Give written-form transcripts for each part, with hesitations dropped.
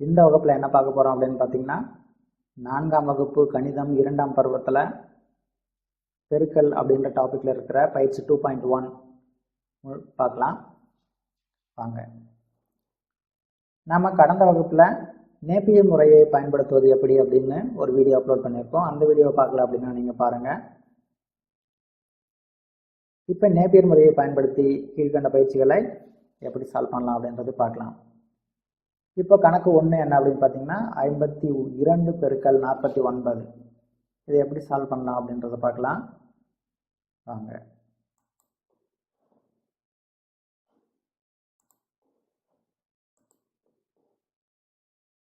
இந்த வகுப்பில் என்ன பார்க்க போகிறோம் அப்படின்னு பார்த்தீங்கன்னா, 4ஆம் வகுப்பு கணிதம் 2ஆம் பருவத்தில் பெருக்கல் அப்படின்ற டாப்பிக்கில் இருக்கிற பயிற்சி 2.1 பார்க்கலாம் வாங்க. நம்ம கடந்த வகுப்பில் நேப்பியர் முறையை பயன்படுத்துவது எப்படி அப்படின்னு ஒரு வீடியோ அப்லோட் பண்ணியிருக்கோம். அந்த வீடியோவை பார்க்கல அப்படின்னா நீங்கள் பாருங்கள். இப்போ நேப்பியர் முறையை பயன்படுத்தி கீழ்கண்ட பயிற்சிகளை எப்படி சால்வ் பண்ணலாம் அப்படின்றது பார்க்கலாம். இப்போ கணக்கு 1 என்ன அப்படின்னு பார்த்தீங்கன்னா 52 பெருக்கல் 49. இதை எப்படி சால்வ் பண்ணலாம் அப்படின்றத பார்க்கலாம் வாங்க.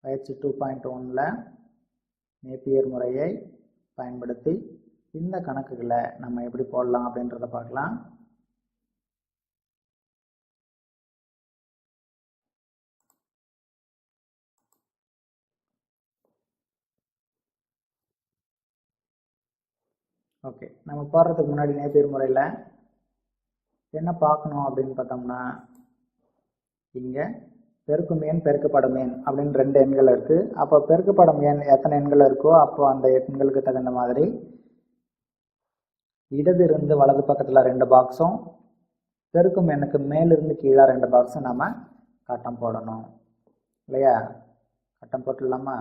பயிற்சி 2.1ல் நேப்பியர் முறையை பயன்படுத்தி இந்த கணக்குகளை நம்ம எப்படி போடலாம் அப்படின்றத பார்க்கலாம். ஓகே, நம்ம போடுறதுக்கு முன்னாடி நேப்பியர் முறையில் என்ன பார்க்கணும் அப்படின்னு பார்த்தோம்னா, இங்கே பெருக்கும் எண் பெருக்கப்படும் எண் அப்படின்னு 2 எண்கள் இருக்குது. அப்போ பெருக்கப்படும் எண் எத்தனை எண்கள் இருக்கோ அப்போ அந்த எண்களுக்கு தகுந்த மாதிரி இடது இருந்து வலது பக்கத்தில் 2 பாக்ஸும் பெருக்கும் எண்ணுக்கு மேலிருந்து கீழே 2 பாக்ஸும் நம்ம கட்டம் போடணும் இல்லையா? கட்டம் போட்டுடலாமா?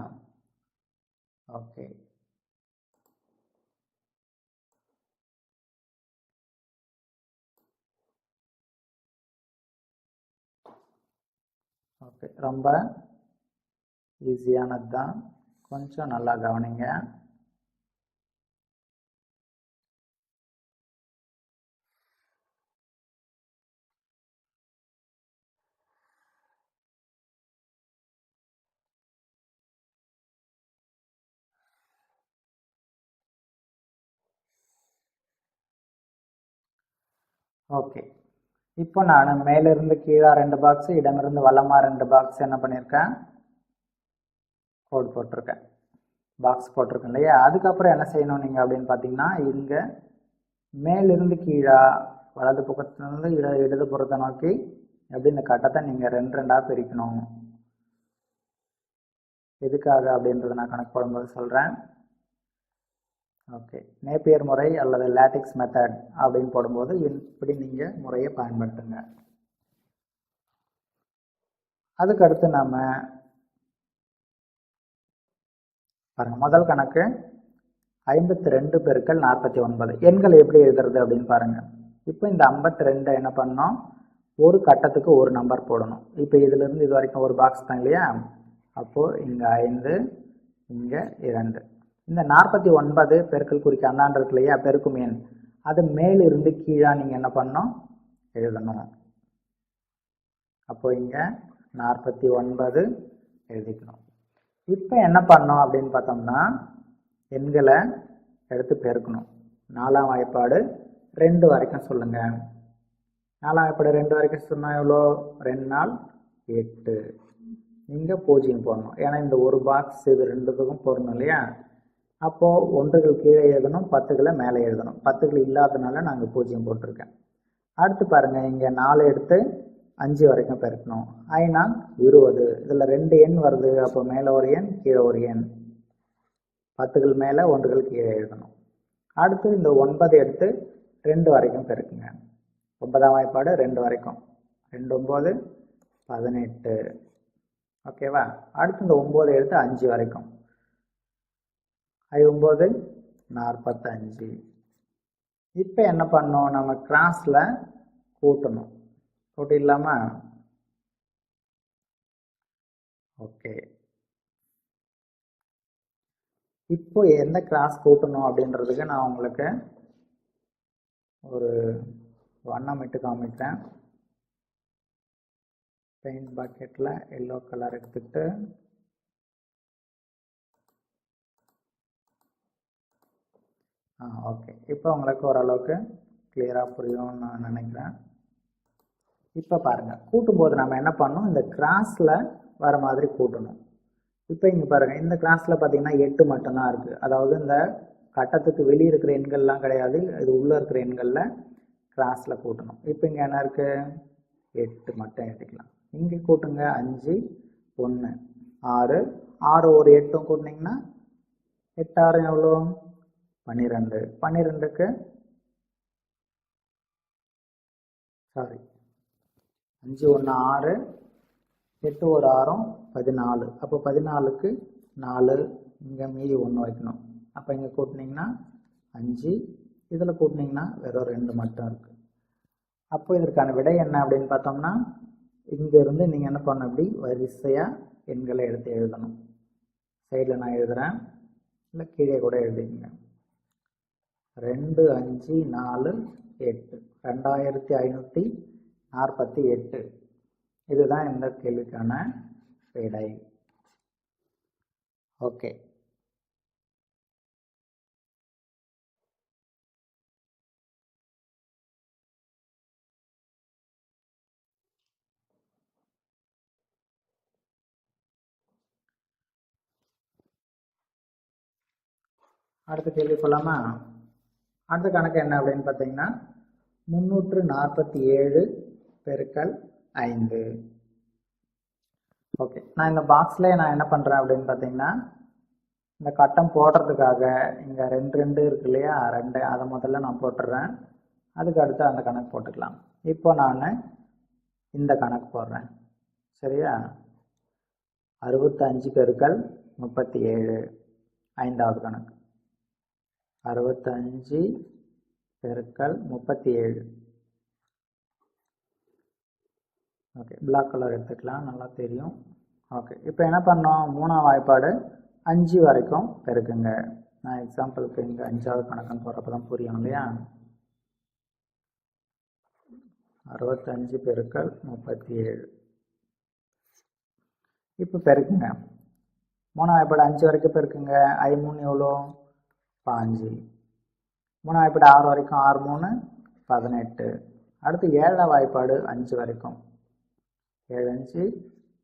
ஓகே, ஓகே, ரொம்ப ஈஸியானது தான், கொஞ்சம் நல்லா கவனிங்க. ஓகே, இப்போ நான் மேலிருந்து கீழே 2 பாக்ஸ், இடமிருந்து வலமா 2 பாக்ஸ் என்ன பண்ணியிருக்கேன், கோட் போட்டிருக்கேன், பாக்ஸ் போட்டிருக்கேன் இல்லையா? அதுக்கப்புறம் என்ன செய்யணும் நீங்கள் அப்படின்னு பார்த்தீங்கன்னா, இங்கே மேலிருந்து கீழே வலது பக்கத்துலேருந்து இடது புறத்தை நோக்கி எப்படி இந்த கட்டத்தை நீங்கள் 2 பிரிக்கணும். எதுக்காக அப்படின்றத நான் கணக்கு போடும்போது சொல்கிறேன். ஓகே, நேப்பியர் முறை அல்லது லாட்டிக்ஸ் மெத்தட் அப்படின்னு போடும்போது இப்படி நீங்கள் முறையை பயன்படுத்துங்க. அதுக்கடுத்து நம்ம பாருங்கள், முதல் கணக்கு 52 பெருக்கல் 49. எண்கள் எப்படி எழுதுறது அப்படின்னு பாருங்கள். இப்போ இந்த 52 என்ன பண்ணோம், ஒரு கட்டத்துக்கு ஒரு நம்பர் போடணும். இப்போ இதிலிருந்து இது வரைக்கும் ஒரு பாக்ஸ் தான் இல்லையா? அப்போது இங்கே 5, இங்கே 2. இந்த 49 பெருக்கல் குறிக்க அந்தாண்டு இருக்கு இல்லையா, பெருக்கும் எண், அது மேலிருந்து கீழே நீங்கள் என்ன பண்ணணும், எழுதணும். அப்போ இங்கே 49 எழுதிக்கணும். இப்போ என்ன பண்ணோம் அப்படின்னு பார்த்தோம்னா, எண்களை எடுத்து பெருக்கணும். 4ஆம் வாய்ப்பாடு 2 வரைக்கும் சொல்லுங்கள். 4ஆம் வாய்ப்பாடு 2 வரைக்கும் சொன்னால் எவ்வளோ, 2 நாள் 8. இங்கே 0 போடணும், ஏன்னா இந்த ஒரு பாக்ஸ் இது 2த்துக்கும் போடணும் இல்லையா? அப்போது 1கள் கீழே எழுதணும், 10களை மேலே எழுதணும். 10கள் இல்லாததுனால நாங்கள் 0 போட்டிருக்கேன். அடுத்து பாருங்கள், இங்கே 4 எடுத்து 5 வரைக்கும் பெருக்கணும். 5 20. இதில் 2 எண் வருது, அப்போ மேலே ஒரு எண் கீழே ஒரு எண். 10கள் மேலே 1கள் கீழே எழுதணும். அடுத்து இந்த 9 எடுத்து 2 வரைக்கும் பெருக்குங்க. 9ஆம் வாய்ப்பாடு 2 வரைக்கும், 2 9 18. ஓகேவா? அடுத்து இந்த 9 எடுத்து 5 வரைக்கும், 9 45. இப்போ என்ன பண்ணோம், நம்ம கிராஸில் கூட்டணும். கூட்டிடலாமா? ஓகே, இப்போ எந்த கிராஸ் கூட்டணும் அப்படின்றதுக்கு நான் உங்களுக்கு ஒரு வண்ணம் இட்டு காமிக்கிறேன். பெயிண்ட் பக்கெட்டில் எல்லோ கலர் எடுத்துக்கிட்டு ஓகே, இப்போ உங்களுக்கு ஓரளவுக்கு கிளியராக புரியும்னு நான் நினைக்கிறேன். இப்போ பாருங்கள், கூட்டும்போது நம்ம என்ன பண்ணணும், இந்த கிராஸில் வர மாதிரி கூட்டணும். இப்போ இங்கே பாருங்கள், இந்த கிராஸில் பார்த்தீங்கன்னா 8 மட்டும்தான் இருக்குது. அதாவது இந்த கட்டத்துக்கு வெளியே இருக்கிற எண்கள்லாம் கிடையாது, இது உள்ளே இருக்கிற எண்களில் கிராஸில் கூட்டணும். இப்போ இங்கே என்ன இருக்குது, 8 மட்டும் எழுதிக்கலாம். இங்கே கூட்டுங்க, 5 1. 6, 6 ஒரு 8 கூட்டினீங்கன்னா 8 6 எவ்வளோ 12, 12க்கு சாரி 5 1 6, 8 ஒரு 6 14, அப்போ 14க்கு 4 இங்கே மீதி 1 வைக்கணும். அப்போ இங்கே கூட்டினீங்கன்னா 5, இதில் கூட்டினீங்கன்னா வெறும் 2 மட்டும் இருக்குது. அப்போ இதற்கான விடை என்ன அப்படின்னு பார்த்தோம்னா இங்கேருந்து நீங்கள் என்ன பண்ணணும், இப்படி வரிசையாக எண்களை எடுத்து எழுதணும். சைடில் நான் எழுதுகிறேன், இல்லை கீழே கூட எழுதிக்கங்க. 2 5 4 8 2548. இதுதான் இந்த கேள்விக்கான விடை. ஓகே, அடுத்த கேள்வி போகலாமா? அடுத்த கணக்கு என்ன அப்படின்னு பார்த்தீங்கன்னா 347 பெருக்கல் 5. ஓகே, நான் இந்த பாக்ஸ்லேயே நான் என்ன பண்ணுறேன் அப்படின்னு பார்த்தீங்கன்னா இந்த கட்டம் போடுறதுக்காக இங்கே 2 2 இருக்கு இல்லையா, 2 அதை முதல்ல நான் போட்டுடுறேன். அதுக்கு அடுத்து அந்த கணக்கு போட்டுக்கலாம். இப்போ நான் இந்த கணக்கு போடுறேன். சரியா? 65 பெருக்கல் 37 ஐந்தாவது கணக்கு. 65 பெருக்கல் 37. ஓகே, பிளாக் கலர் எடுத்துக்கலாம், நல்லா தெரியும். ஓகே, இப்போ என்ன பண்ணோம், 3ஆம் வாய்ப்பாடு 5 வரைக்கும் பெருக்குங்க. நான் எக்ஸாம்பிளுக்கு இங்கே 5வது கணக்குன்னு போடுறப்ப தான் புரியும் இல்லையா. 65 பெருக்கல் 37. இப்போ பெருக்குங்க. 3ஆம் வாய்ப்பாடு 5 வரைக்கும் பெருக்குங்க. I 3 எவ்வளோ 5. 3ஆம் வாய்ப்பாடு 6 வரைக்கும் 6 3 18. அடுத்து 7ஆம் வாய்ப்பாடு 5 வரைக்கும் 7 5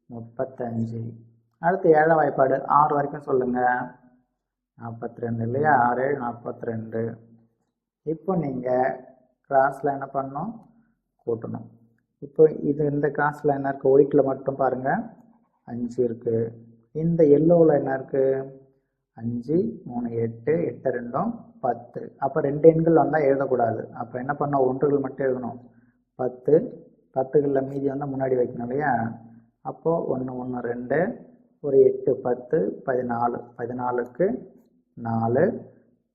35. அடுத்து 7ஆம் வாய்ப்பாடு 6 வரைக்கும் சொல்லுங்க 42 இல்லையா, 6 7 42. இப்போ நீங்கள் கிராஸில் என்ன பண்ணணும், கூட்டணும். இப்போ இது இந்த கிராஸில் என்ன இருக்குது, ஒயிட்டில் மட்டும் பாருங்கள் 5 இருக்குது. இந்த எல்லோவில் என்ன இருக்குது 5 3 8 8 2 10. அப்போ 2 எண்கள் வந்தால் எழுதக்கூடாது. அப்போ என்ன பண்ணோம், ஒன்றுகள் மட்டும் எழுதணும். 10 10களில் மீதி வந்தால் முன்னாடி வைக்கணும் இல்லையா. அப்போது 1 1 2 ஒரு 8 10 14. 14க்கு 4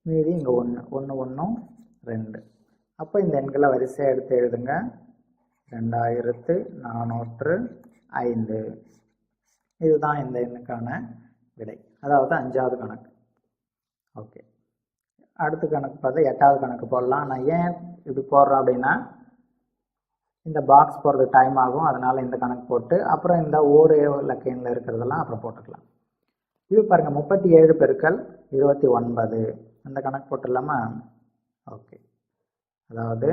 மீதி இங்கே 1 1 1 2. அப்போ இந்த எண்களை வரிசையாக எடுத்து எழுதுங்க. 2405. இதுதான் இந்த எண்ணுக்கான விடை, அதாவது 5வது கணக்கு. ஓகே, அடுத்த கணக்கு பார்த்தா 8வது கணக்கு போடலாம். நான் ஏன் இப்படி போடுறேன் அப்படின்னா இந்த பாக்ஸ் போடுறதுக்கு டைம் ஆகும், அதனால் இந்த கணக்கு போட்டு அப்புறம் இந்த ஒரே இலக்கையில் இருக்கிறதெல்லாம் அப்புறம் போட்டுக்கலாம். இது பாருங்கள் 37 பெருக்கல் 29. அந்த கணக்கு போட்டுடலாமா? ஓகே, அதாவது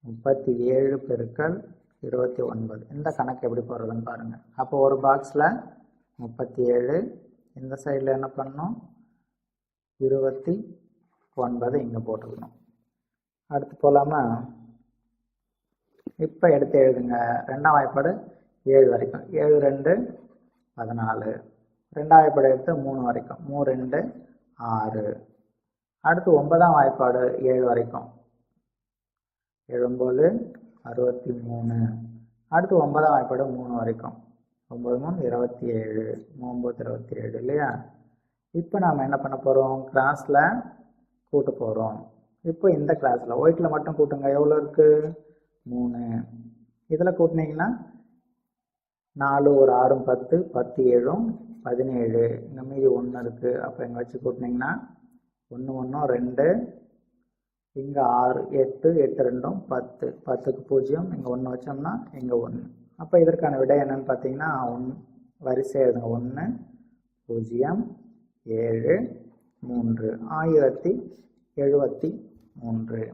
37 பெருக்கல் 29. இந்த கணக்கு எப்படி போடுறதுன்னு பாருங்கள். அப்போ ஒரு பாக்ஸில் 37, இந்த சைடில் என்ன பண்ணணும் 29 இங்கே போட்டுக்கணும். அடுத்து போகலாமா? இப்போ எடுத்து எழுதுங்க. 2ஆம் வாய்ப்பாடு 7 வரைக்கும் 7 2 14. 2ஆம் வாய்ப்பாடு எடுத்து 3 வரைக்கும் 3 2 6. அடுத்து 9ஆம் வாய்ப்பாடு 7 வரைக்கும் 7 9 63. அடுத்து 9ஆம் வாய்ப்பாடு 3 வரைக்கும் 9 3 27 9 27 இல்லையா. இப்போ நாம் என்ன பண்ண போகிறோம், கிராஸில் கூட்ட போகிறோம். இப்போ இந்த கிளாஸில் ஒயிட்டில் மட்டும் கூட்டுங்க. எவ்வளோ இருக்குது 3. இதில் கூட்டினீங்கன்னா 4 ஒரு 6 10 10 7 17. இங்கே மீதி 1 இருக்குது. அப்போ இங்கே வச்சு கூட்டினீங்கன்னா 1 1 2, இங்கே 6 8 8 2 10 10க்கு 0. இங்கே 1 வச்சோம்னா இங்கே 1. அப்போ இதற்கான விடை என்னன்னு பார்த்தீங்கன்னா வரிசை எழுதுங்க. 1 0 7 3 1073.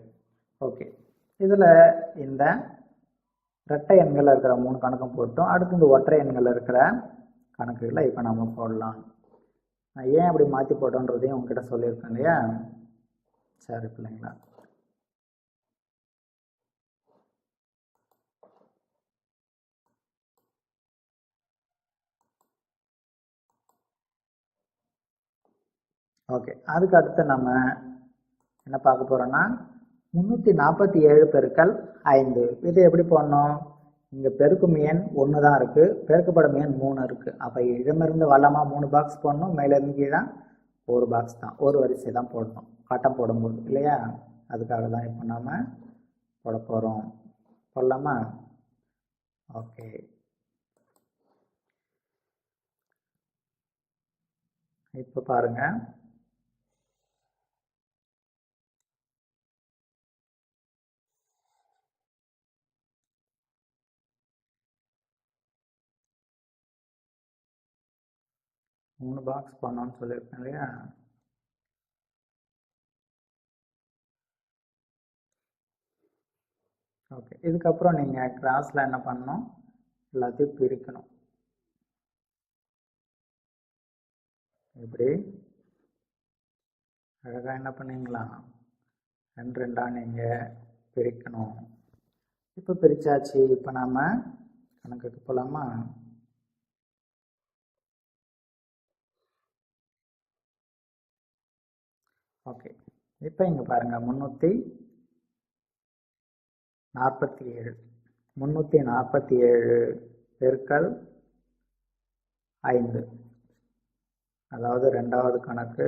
ஓகே, இதில் இந்த இரட்டை எண்களில் இருக்கிற 3 கணக்கும் போட்டோம். அடுத்து இந்த ஒற்றை எண்களில் இருக்கிற கணக்குகளை இப்போ நம்ம போடலாம். நான் ஏன் அப்படி மாற்றி போட்டோன்றதையும் உங்ககிட்ட சொல்லியிருக்கேன் இல்லையா. சரி பிள்ளைங்களா, ஓகே, அதுக்கு அடுத்து நம்ம என்ன பார்க்க போகிறோன்னா 347 பெருக்கல் 5. இது எப்படி போடணும்? இங்கே பெருக்கும் எண் 1 தான் இருக்குது, பெருக்கப்படும் எண் 3 இருக்குது. அப்போ இடமிருந்து வல்லமாக 3 பாக்ஸ் போடணும், மேலேருந்து கீழே 1 பாக்ஸ் தான், ஒரு வரிசை தான் போடணும் கட்டம் போடும்போது இல்லையா? அதுக்காக தான் இப்போ நாம் போட போகிறோம். போடலாமா? ஓகே, இப்போ பாருங்கள். மூணு பாக்ஸ் பண்ணோன்னு சொல்லியிருக்கேன் இல்லையா? ஓகே, இதுக்கப்புறம் நீங்கள் கிராஸில் என்ன பண்ணணும்? எல்லாத்தையும் பிரிக்கணும். இப்படி அழகாக என்ன பண்ணீங்களா? 2 2ஆக நீங்கள் பிரிக்கணும். இப்போ பிரித்தாச்சு. இப்போ நாம் கணக்குக்கு போகலாமா? ஓகே, இப்போ இங்கே பாருங்கள், 347 பெருக்கல் 5, அதாவது ரெண்டாவது கணக்கு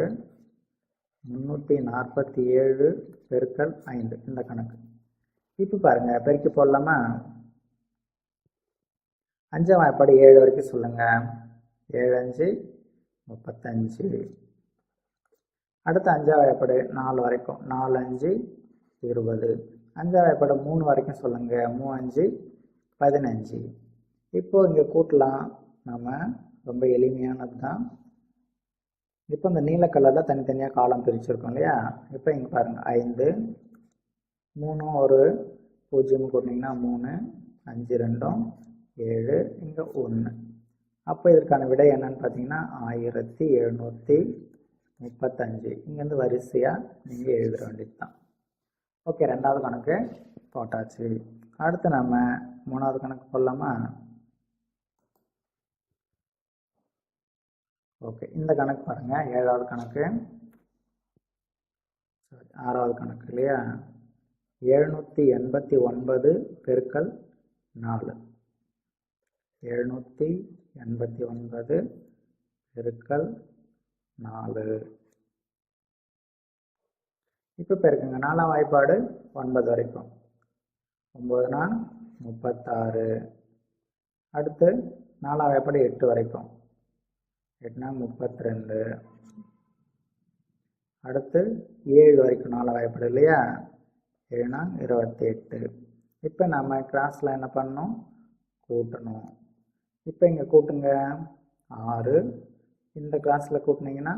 347 பெருக்கல் 5 இந்த கணக்கு. இப்போ பாருங்கள், பெருக்கி போடலாமா? 5ஆம் வாய்ப்பாடு 7 வரைக்கும் சொல்லுங்கள். 7 5 35. அடுத்து 5ஆம் வாய்ப்பாடு 4 வரைக்கும், 4 5 20. 5ஆம் வாய்ப்பாடு 3 வரைக்கும் சொல்லுங்கள். 3 5 15. இப்போ இங்கே கூட்டலாம். நம்ம ரொம்ப எளிமையானது தான். இப்போ இந்த நீல கலரில் தனித்தனியாக காலம் பிரிச்சுருக்கோம் இல்லையா? இப்போ இங்கே பாருங்கள், 5 3 ஒரு 0 கூட்டினீங்கன்னா 3, 5 2 7, இங்கே 1. அப்போ இதற்கான விடை என்னன்னு பார்த்தீங்கன்னா 1735. இங்கேருந்து வரிசையாக நீங்கள் எழுத வேண்டியது தான். ஓகே, ரெண்டாவது கணக்கு போட்டாச்சு. அடுத்து நம்ம மூணாவது கணக்கு போடலாமா? ஓகே, இந்த கணக்கு பாருங்கள், 7வது கணக்கு, சாரி 6வது கணக்கு இல்லையா? 789 பெருக்கல் 4. 789 பெருக்கல் 4. இப்போ பெருக்குங்க. 4ஆம் வாய்ப்பாடு 9 வரைக்கும், 9 36. அடுத்து 4ஆம் வாய்ப்பாடு 8 வரைக்கும், 8 32. அடுத்து 7 வரைக்கும் 4ஆம் வாய்ப்பாடு இல்லையா? 7 28. இப்போ நம்ம கிராஸில் என்ன பண்ணணும்? கூட்டணும். இப்போ இங்கே கூட்டுங்க. 6 இந்த கிராஸில் கூட்டினீங்கன்னா,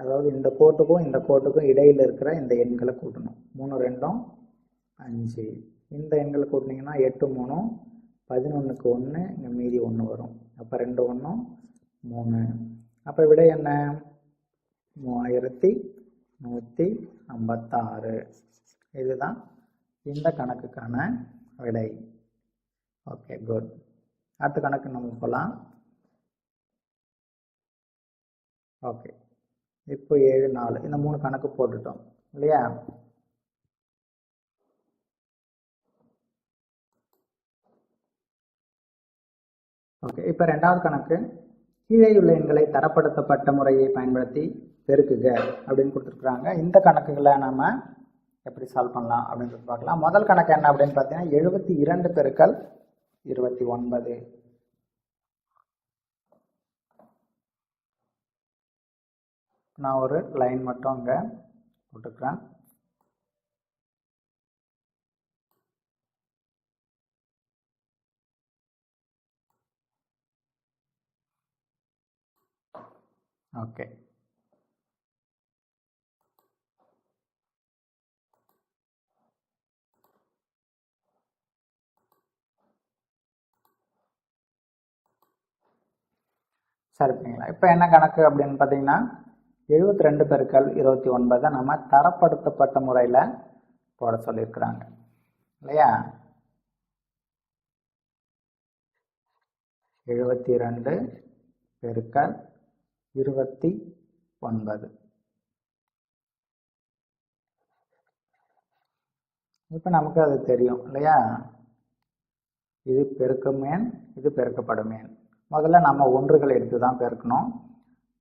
அதாவது இந்த கோட்டுக்கும் இந்த கோட்டுக்கும் இடையில் இருக்கிற இந்த எண்களை கூட்டணும். 3 2 5. இந்த எண்களை கூட்டினீங்கன்னா 8 3 11க்கு 1, இங்கே மீதி 1 வரும். அப்போ 2 1 3. அப்போ விடை என்ன? 3156. இதுதான் இந்த கணக்குக்கான விடை. Okay, good. அடுத்த கணக்கு நம்ம போகலாம். ஓகே, இப்போ 7 4 இந்த 3 கணக்கு போட்டுட்டோம் இல்லையா? ஓகே, இப்போ ரெண்டாவது கணக்கு, கீழே உள்ள எண்களை தரப்படுத்தப்பட்ட முறையை பயன்படுத்தி பெருக்குக அப்படின்னு கொடுத்துருக்குறாங்க. இந்த கணக்குகளை நம்ம எப்படி சால்வ் பண்ணலாம் அப்படின்றது பார்க்கலாம். முதல் கணக்கு என்ன அப்படின்னு பார்த்தீங்கன்னா 72 பெருக்கல் 29. நான் ஒரு லைன் மட்டும் அங்கே போட்டுக்கிறேன். ஓகே, சரிங்களா? இப்போ என்ன கணக்கு அப்படின்னு பார்த்தீங்கன்னா 72 பெருக்கல் 29 நம்ம தரப்படுத்தப்பட்ட முறையில் போட சொல்லியிருக்கிறாங்க இல்லையா? 72 பெருக்கல் 29. 9. இப்போ நமக்கு அது தெரியும் இல்லையா? இது பெருக்கும் எண், இது பெருக்கப்படும் எண். முதல்ல நம்ம ஒன்றுகள் எடுத்து தான் பெருக்கணும்.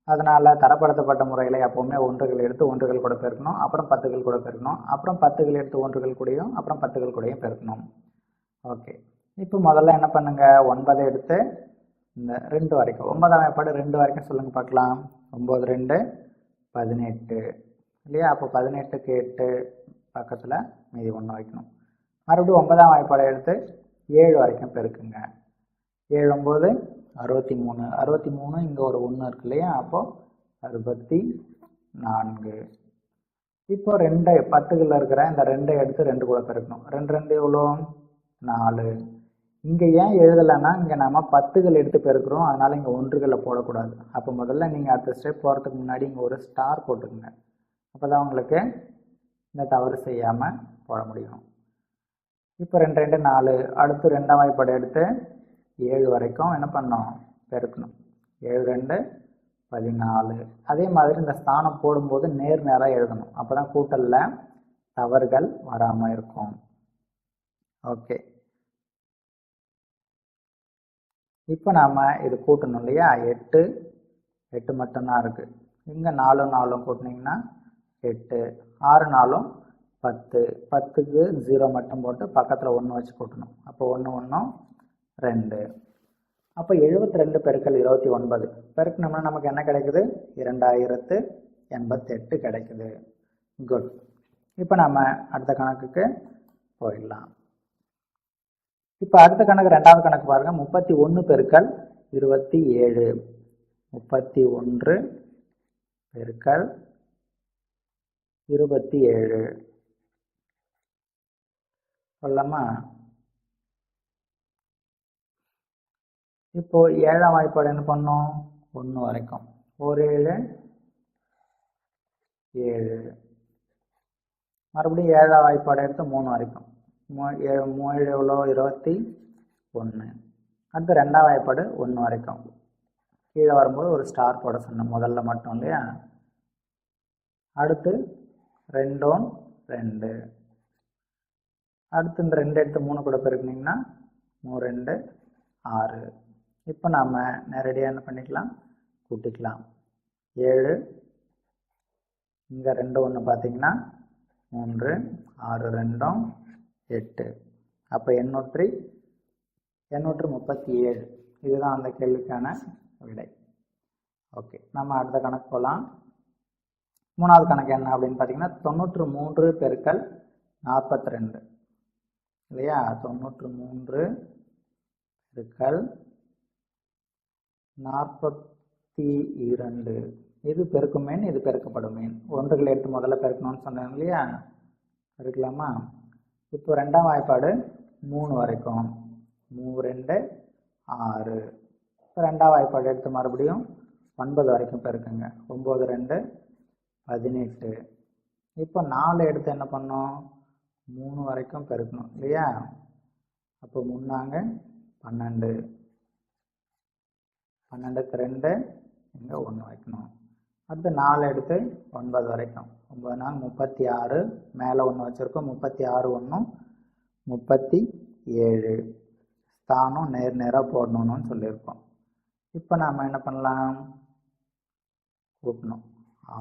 அதனால் தரப்படுத்தப்பட்ட முறையில் எப்போவுமே ஒன்றுகள் எடுத்து ஒன்றுகள் கூட பெருக்கணும், அப்புறம் 10கள் கூட பெருக்கணும், அப்புறம் 10கள் எடுத்து ஒன்றுகள் கூடயும் அப்புறம் 10கள் கூடயும் பெருக்கணும். ஓகே, இப்போ முதல்ல என்ன பண்ணுங்க, 9 எடுத்து இந்த 2 வரைக்கும் 9ஆம் வாய்ப்பாடு 2 வரைக்கும் சொல்லுங்கள் பார்க்கலாம். 9 2 18 இல்லையா? அப்போ 18க்கு 8 பக்கத்தில் மீதி 1 வைக்கணும். மறுபடியும் 9ஆம் வாய்ப்பாடை எடுத்து 7 வரைக்கும் பெருக்குங்க. 7 9 63. 63 இங்கே ஒரு 1 இருக்கு இல்லையா? அப்போது 64. இப்போ 2 10களில் இருக்கிற இந்த 2 எடுத்து 2 கூட பெருக்கணும். 2 2 எவ்வளோ? 4. இங்கே ஏன் எழுதலைன்னா இங்கே நம்ம 10கள் எடுத்து பெருக்கிறோம், அதனால் இங்கே ஒன்றுகளை போடக்கூடாது. அப்போ முதல்ல நீங்கள் அடுத்த ஸ்டெப் போகிறதுக்கு முன்னாடி இங்கே ஒரு ஸ்டார் போட்டுக்குங்க. அப்போ தான் உங்களுக்கு இந்த தவறு செய்யாமல் போட முடியும். இப்போ 2 2 4. அடுத்து 2ஆம் வாய்ப்பாடு எடுத்து 7 வரைக்கும் என்ன பண்ணோம், பெருக்கணும். 7 2 14. அதே மாதிரி இந்த ஸ்தானம் போடும்போது நேராக எழுதணும். அப்போ தான் கூட்டலில் தவறுகள் வராமல் இருக்கும். ஓகே, இப்போ நாம் இது கூட்டணும் இல்லையா? 8 8 மட்டும்தான் இருக்குது. இங்கே 4 4 கூட்டினீங்கன்னா 8, 6 4 10. 10க்கு 0 மட்டும் போட்டு பக்கத்தில் 1 வச்சு கூட்டணும். அப்போ 1 1 2. அப்போ 72 பெருக்கல் 29 பெருக்கணும்னா நமக்கு என்ன கிடைக்குது? 2088 கிடைக்குது. குட். இப்போ நம்ம அடுத்த கணக்குக்கு போயிடலாம். இப்போ அடுத்த கணக்கு, ரெண்டாவது கணக்கு பாருங்க. 31 பெருக்கல் 27. 31 பெருக்கல் 27 சொல்லலாமா? இப்போ 7ஆம் வாய்ப்பாடு என்ன பண்ணோம்? 1 வரைக்கும். 1 7 7. மறுபடியும் 7ஆம் வாய்ப்பாடு எடுத்து 3 வரைக்கும். 3 எவ்வளோ? 21. அடுத்து 2ஆம் வாய்ப்பாடு 1 வரைக்கும். கீழே வரும்போது ஒரு ஸ்டார் போட சொன்னேன் முதல்ல மட்டும் இல்லையா? அடுத்து 2 2. அடுத்து இந்த 2 எடுத்து 3 கூட பெருக்குனிங்கன்னா 3 2 6. இப்போ நாம் நேரடியாக என்ன பண்ணிக்கலாம், கூட்டிக்கலாம். 7 இங்கே 2 1 பார்த்தீங்கன்னா 3 6 2 8. அப்போ 837. இதுதான் அந்த கேள்விக்கான விடை. ஓகே, நம்ம அடுத்த கணக்கு போகலாம். மூணாவது கணக்கு என்ன அப்படின்னு பார்த்தீங்கன்னா 93 பெருக்கல் 42 இல்லையா? 93 பெருக்கல் 42. இது பெருக்கும் எண், இது பெருக்கப்படும் எண். ஒன்றுகளை எடுத்து முதல்ல பெருக்கணும்னு சொன்னேன் இல்லையா? பெருக்கலாமா? இப்போ 2ஆம் வாய்ப்பாடு 3 வரைக்கும். 3 2 6. இப்போ 2ஆம் வாய்ப்பாடு எடுத்து மறுபடியும் 9 வரைக்கும் பெருக்குங்க. 9 2 18. இப்போ 4 எடுத்து என்ன பண்ணோம்? 3 வரைக்கும் பெருக்கணும் இல்லையா? அப்போ 3 12. 12க்கு 2 இங்கே 1 வைக்கணும். அடுத்து 4 எடுத்து 9 வரைக்கும். 9 36. மேலே 1 வச்சுருக்கோம். 36 1 37. ஸ்தானம் நேராக போடணும்னு சொல்லியிருக்கோம். இப்போ நாம் என்ன பண்ணலாம்? கூட்டணும்.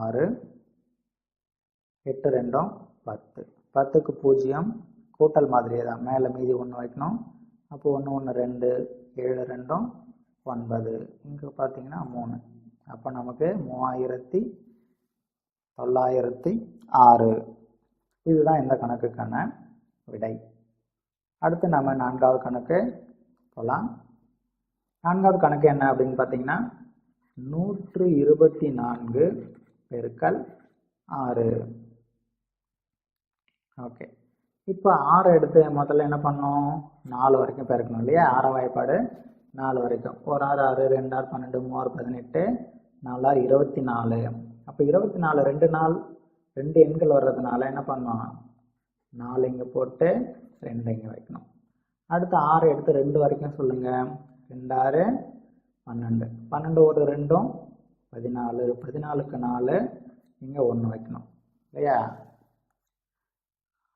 6 8 2 10. 10க்கு 0 கூட்டல் மாதிரியே தான், மேலே மீதி 1 வைக்கணும். அப்போ 1 1 2 7 2 9. இங்கே பார்த்தீங்கன்னா 3. அப்போ நமக்கு 3906. இதுதான் இந்த கணக்குக்கான விடை. அடுத்து நம்ம 4வது கணக்கு போகலாம். 4வது கணக்கு என்ன அப்படின்னு பார்த்தீங்கன்னா 124 பெருக்கல் 6. ஓகே, இப்போ 6 எடுத்து முதல்ல என்ன பண்ணோம்? 4 வரைக்கும் பெருக்கணும் இல்லையா? 6ஆம் வாய்ப்பாடு 4 வரைக்கும். 1 6 6 2 6 12 3 6 18 4 6 24. அப்போ 24 2 எண்கள் வர்றதுனால என்ன பண்ணோம்? 4 இங்கே போட்டு 2 இங்கே வைக்கணும். அடுத்து 6 எடுத்து 2 வரைக்கும் சொல்லுங்கள். 2 6 12. 12 ஒரு 2 14, 14க்கு 4, இங்கே 1 வைக்கணும் இல்லையா.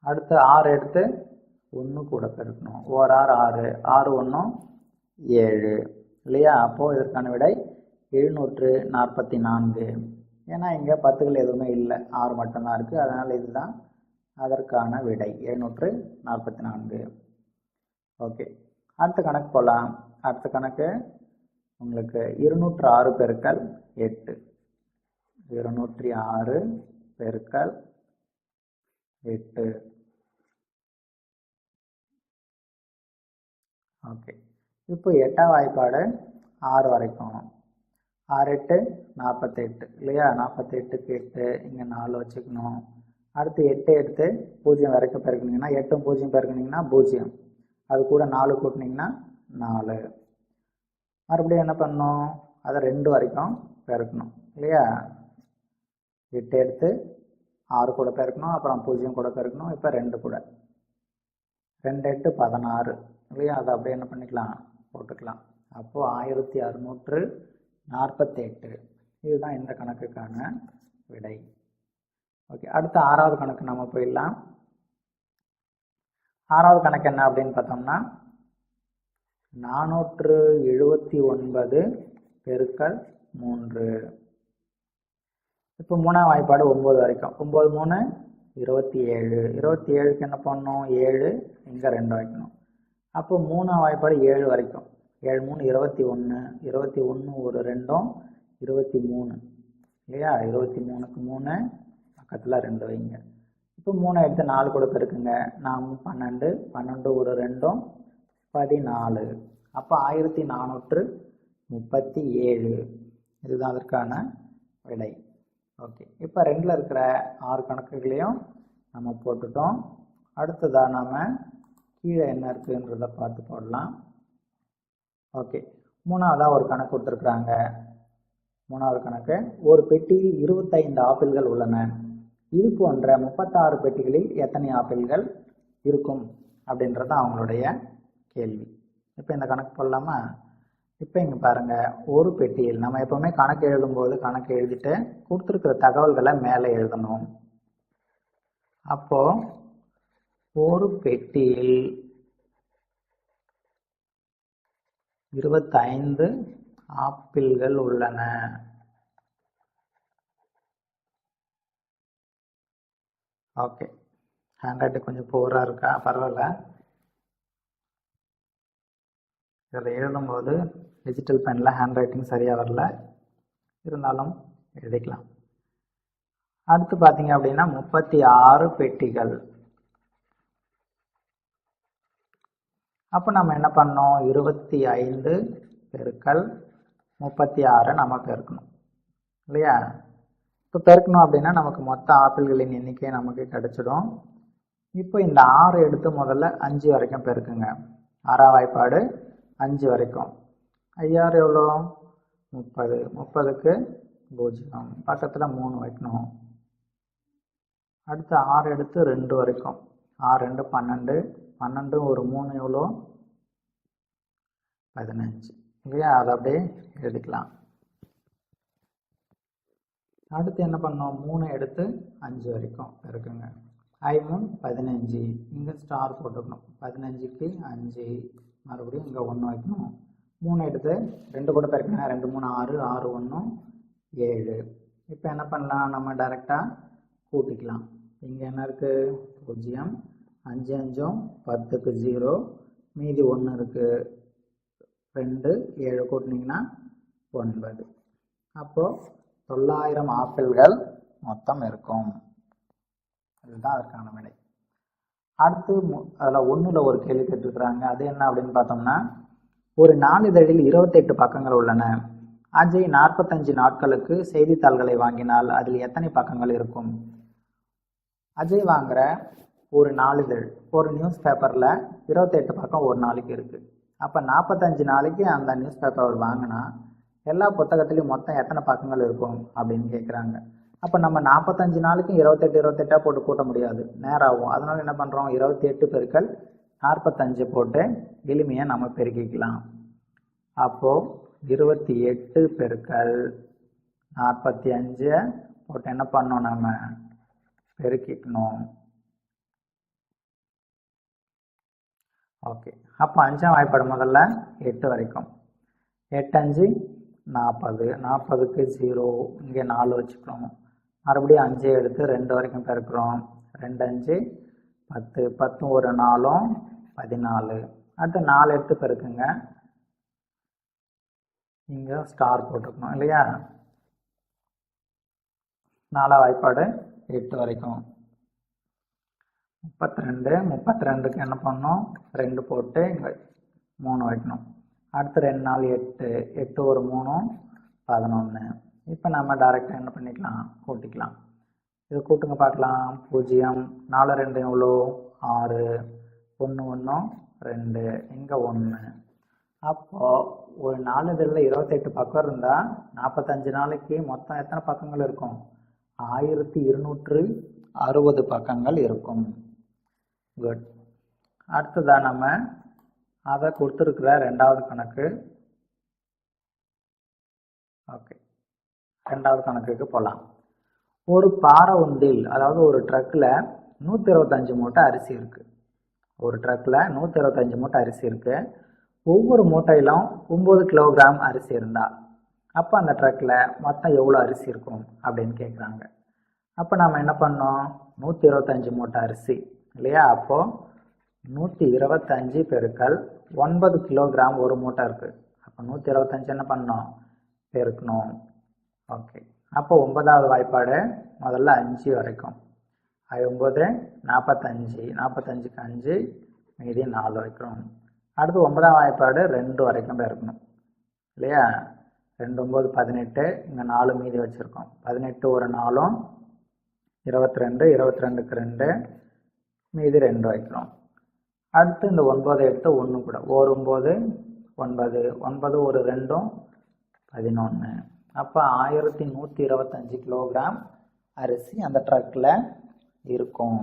அடுத்து 6 எடுத்து 1 கூட பெருக்கணும். 1 6 6, 6 1 7 இல்லையா. அப்போது இதற்கான விடை 744. ஏன்னா இங்கே 10கள் எதுவுமே இல்லை, 6 மட்டும்தான் இருக்குது. அதனால் இதுதான் அதற்கான விடை 744. ஓகே, அடுத்த கணக்கு போகலாம். அடுத்த கணக்கு உங்களுக்கு 206 பெருக்கல் 8. 206 பெருக்கல் 8. ஓகே, இப்போ 8ஆம் வாய்ப்பாடு 6 வரைக்கும். 6 8 48 இல்லையா. 48க்கு 8, இங்கே 4 வச்சுக்கணும். அடுத்து 8 எடுத்து 0 வரைக்கும் பெருக்குனிங்கன்னா 8 0 பெருக்குனிங்கன்னா 0, அது கூட 4 கூட்டினீங்கன்னா 4. மறுபடியும் என்ன பண்ணணும், அதை 2 வரைக்கும் பெருக்கணும் இல்லையா. 8 எடுத்து 6 கூட பெருக்கணும், அப்புறம் 0 கூட பெருக்கணும், இப்போ 2 கூட. 2 8 16 இல்லையா. அதை அப்படியே என்ன பண்ணிக்கலாம், போட்டுக்கலாம். அப்போது 1648. இதுதான் இந்த கணக்குக்கான விடை. ஓகே, அடுத்த 6வது கணக்கு நம்ம போயிடலாம். 6வது கணக்கு என்ன அப்படின்னு பார்த்தோம்னா 479 பெருக்கல் 3. இப்போ 3ஆம் வாய்ப்பாடு 9 வரைக்கும். 9 3 27. 27க்கு என்ன பண்ணணும், 7, இங்கே 2 வைக்கணும். அப்போ 3ஆம் வாய்ப்பாடு 7 வரைக்கும். 7 3 21. 21 ஒரு 2 23 இல்லையா. 23க்கு 3, பக்கத்தில் 2 வைங்க. இப்போ 3 எடுத்து 4 கூட பெருக்குங்க. 4 12. 12 ஒரு 2 14. அப்போ 1437. இதுதான் அதற்கான விடை. ஓகே, இப்போ 2ல் இருக்கிற 6 கணக்குகளையும் நம்ம போட்டுட்டோம். அடுத்ததாக நாம் கீழே என்ன இருக்குன்றதை பார்த்து போடலாம். ஓகே, 3ஆவதாக ஒரு கணக்கு கொடுத்துருக்குறாங்க. 3வது கணக்கு, ஒரு பெட்டியில் 25 ஆப்பிள்கள் உள்ளன. இது போன்ற 36 பெட்டிகளில் எத்தனை ஆப்பிள்கள் இருக்கும் அப்படின்றது அவங்களுடைய கேள்வி. இப்போ இந்த கணக்கு போடலாமா. இப்போ இங்கே பாருங்கள், ஒரு பெட்டியில் நம்ம எப்போவுமே கணக்கு எழுதும்போது கணக்கு எழுதிட்டு கொடுத்துருக்கிற தகவல்களை மேலே எழுதணும். அப்போது ஒரு பெட்டியில் 25 ஆப்பிள்கள் உள்ளன. ஓகே, ஹேண்ட் ரைட்டிங் கொஞ்சம் போராக இருக்கா, பரவாயில்ல. இதில் எழுதும்போது டிஜிட்டல் பெனில் ஹேண்ட் ரைட்டிங் சரியாக வரல, இருந்தாலும் எழுதிக்கலாம். அடுத்து பார்த்தீங்க அப்படின்னா 36 பெட்டிகள். அப்போ நம்ம என்ன பண்ணோம், 25 பெருக்கல் 36 நம்ம பெருக்கணும் இல்லையா. இப்போ பெருக்கணும் அப்படின்னா நமக்கு மொத்த ஆப்பிள்களின் எண்ணிக்கை நமக்கு கிடைச்சிடும். இப்போ இந்த 6 எடுத்து முதல்ல 5 வரைக்கும் பெருக்குங்க. 6ஆம் வாய்ப்பாடு 5 வரைக்கும். 5 எவ்வளோ, 30. 30க்கு 0, பக்கத்தில் 3 வைக்கணும். அடுத்து 6 எடுத்து 2 வரைக்கும். 6 2 12. 12 ஒரு 3 எவ்வளோ, 15 இல்லையா. அதை அப்படியே எழுதிக்கலாம். அடுத்து என்ன பண்ணோம், 3 எடுத்து 5 வரைக்கும் இருக்குங்க. 5 3 15. இங்கே ஸ்டார் போட்டுக்கணும். 15க்கு 5, மறுபடியும் இங்கே 1 வைக்கணும். 3 எடுத்து 2 கூட பெருக்கணும். 2 3 6, 6 1 7. இப்போ என்ன பண்ணலாம், நம்ம டைரெக்டாக கூட்டிக்கலாம். இங்கே என்ன இருக்குது, 0. 5 5 10க்கு 0, மீதி 1 இருக்குது. 2 7 கூட்டினீங்கன்னா 9. அப்போது 900 ஆப்பிள்கள் மொத்தம் இருக்கும். இதுதான் அதற்கான விடை. அடுத்து அதில் 1ல் ஒரு கேள்வி கேட்டுருக்குறாங்க. அது என்ன அப்படின்னு பார்த்தோம்னா, ஒரு நாளிதழில் 28 பக்கங்கள் உள்ளன. அஜய் 45 நாட்களுக்கு செய்தித்தாள்களை வாங்கினால் அதில் எத்தனை பக்கங்கள் இருக்கும்? அஜய் வாங்குகிற ஒரு நாளிதழ், ஒரு நியூஸ் பேப்பரில் 28 பக்கம் ஒரு நாளைக்கு இருக்குது. அப்போ 45 நாளைக்கு அந்த நியூஸ் பேப்பர் அவர் வாங்கினா எல்லா புத்தகத்துலேயும் மொத்தம் எத்தனை பக்கங்கள் இருக்கும் அப்படின்னு கேட்குறாங்க. அப்போ நம்ம 45 நாளைக்கும் 28 போட்டு கூட்ட முடியாது, நேரம் ஆகும். அதனால என்ன பண்ணுறோம், 28 பெருக்கல் 45 போட்டு எளிமையாக நம்ம பெருக்கிக்கலாம். அப்போது 28 பெருக்கல் 45 போட்டு என்ன பண்ணோம், நம்ம பெருக்கிக்கணும். ஓகே, அப்போ 5ஆம் வாய்ப்பாடு முதல்ல 8 வரைக்கும். 8 5 40, 40க்கு 0, இங்கே 4 வச்சுக்கணும். மறுபடியும் 5 எடுத்து 2 வரைக்கும் பெருக்கிறோம். 2 5 10, 10 ஒரு 4 14. அடுத்து 4 எடுத்து பெருக்குங்க. இங்கே ஸ்டார் போட்டுக்கணும் இல்லையா. 4ஆம் வாய்ப்பாடு 8 வரைக்கும். 32, 32க்கு என்ன பண்ணணும், 2 போட்டு இங்கே 3 வைக்கணும். அடுத்து 2 4 8, 8 ஒரு 3 11. இப்போ நம்ம டைரெக்டாக என்ன பண்ணிக்கலாம், கூட்டிக்கலாம். இது கூட்டுங்க பார்க்கலாம். 0 4 2 எவ்வளோ, 6, 1 1 2, இங்கே 1. அப்போது ஒரு 4 இதில் 28 பக்கம் இருந்தால் 45 நாளைக்கு மொத்தம் எத்தனை பக்கங்கள் இருக்கும், 1260 பக்கங்கள் இருக்கும். குட். அடுத்ததாக நம்ம அதை கொடுத்துருக்குற 2வது கணக்கு. ஓகே, 2வது கணக்குக்கு போகலாம். ஒரு பாறை உந்தில், அதாவது ஒரு ட்ரக்கில் 125 மூட்டை அரிசி இருக்குது. ஒரு ட்ரக்கில் 125 மூட்டை அரிசி இருக்குது. ஒவ்வொரு மூட்டையிலும் 9 கிலோகிராம் அரிசி இருந்தால் அப்போ அந்த ட்ரக்கில் மொத்தம் எவ்வளோ அரிசி இருக்கும் அப்படின்னு கேட்குறாங்க. அப்போ நம்ம என்ன பண்ணோம், 125 மூட்டை அரிசி இல்லையா. அப்போது 125 பெருக்கல் 9 கிலோகிராம் ஒரு மூட்டை இருக்குது. அப்போ 125 என்ன பண்ணோம், பெருக்கணும். ஓகே, அப்போ 9வது வாய்ப்பாடு முதல்ல 5 வரைக்கும். 9 45, 45க்கு 5 மீதி 4 வைக்கிறோம். அடுத்து 9ஆம் வாய்ப்பாடு 2 வரைக்கும் பெருக்கணும் இல்லையா. 2 9 18, இங்கே 4 மீதி வச்சுருக்கோம். 18 ஒரு 4 22, 22க்கு 2 மீதி 2 வைக்கிறோம். அடுத்து இந்த 9 எடுத்து 1 கூட, ஒரு 9 9, 9 ஒரு 2 11. அப்போ 1125 கிலோகிராம் அரிசி அந்த ட்ரக்கில் இருக்கும்.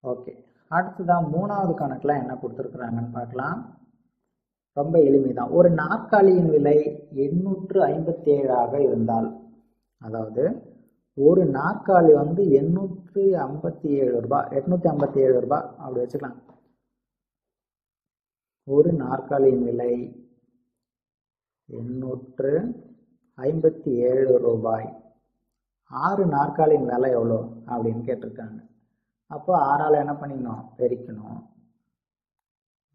ஓகே, அடுத்ததான் 3வது கணக்கில் என்ன கொடுத்துருக்குறாங்கன்னு பார்க்கலாம். ரொம்ப எளிமைதான். ஒரு நாற்காலியின் விலை 857 இருந்தால், அதாவது ஒரு நாற்காலி வந்து 857 ரூபாய், 857 ரூபாய் அப்படி வச்சுக்கலாம். ஒரு நாற்காலியின் விலை 857 ரூபாய். 6 நாற்காலியின் விலை எவ்வளோ அப்படின்னு கேட்டிருக்காங்க. அப்போ 6ஆல் என்ன பண்ணிக்கணும், பெருக்கணும்.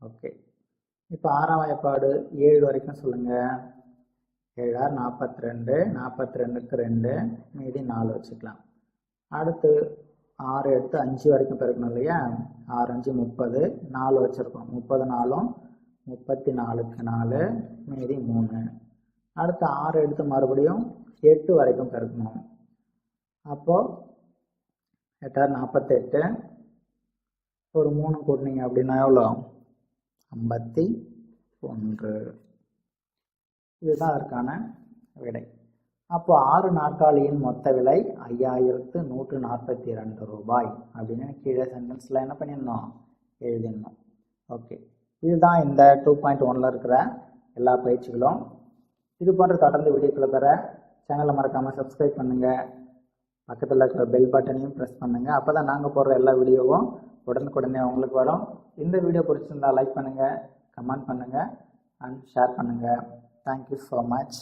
ஓகே, இப்போ 6ஆம் வாய்ப்பாடு 7 வரைக்கும் சொல்லுங்கள். 7 42, 42க்கு 2 மீதி 4 வச்சுக்கலாம். அடுத்து 6 எடுத்து 5 வரைக்கும் பெருக்கணும் இல்லையா. 6 5 30, 4 வச்சுருக்கோம். 30 4 34க்கு 4 மீதி 3. அடுத்து 6 எடுத்து மறுபடியும் 8 வரைக்கும் பெருக்கணும். அப்போது 8 48, ஒரு 3 கூட்டினீங்க அப்படின்னா எவ்வளோ, 51. இதுதான் அதற்கான விடை. அப்போ 6 நாற்காலியின் மொத்த விலை 5142 ரூபாய் அப்படின்னு கீழே சென்டென்ஸில் என்ன பண்ணிடணும், எழுதிடணும். ஓகே, இதுதான் இந்த 2.1ல் இருக்கிற எல்லா பயிற்சிகளும். இது போன்ற தொடர்ந்து வீடியோக்களை பெற சேனலை மறக்காமல் சப்ஸ்கிரைப் பண்ணுங்கள். பக்கத்தில் இருக்கிற பெல் பட்டனையும் ப்ரெஸ் பண்ணுங்கள். அப்போ தான் நாங்கள் போடுற எல்லா வீடியோவும் உடனுக்குடனே உங்களுக்கு வரும். இந்த வீடியோ பிடிச்சிருந்தால் லைக் பண்ணுங்கள், கமெண்ட் பண்ணுங்கள் அண்ட் ஷேர் பண்ணுங்கள். Thank you so much.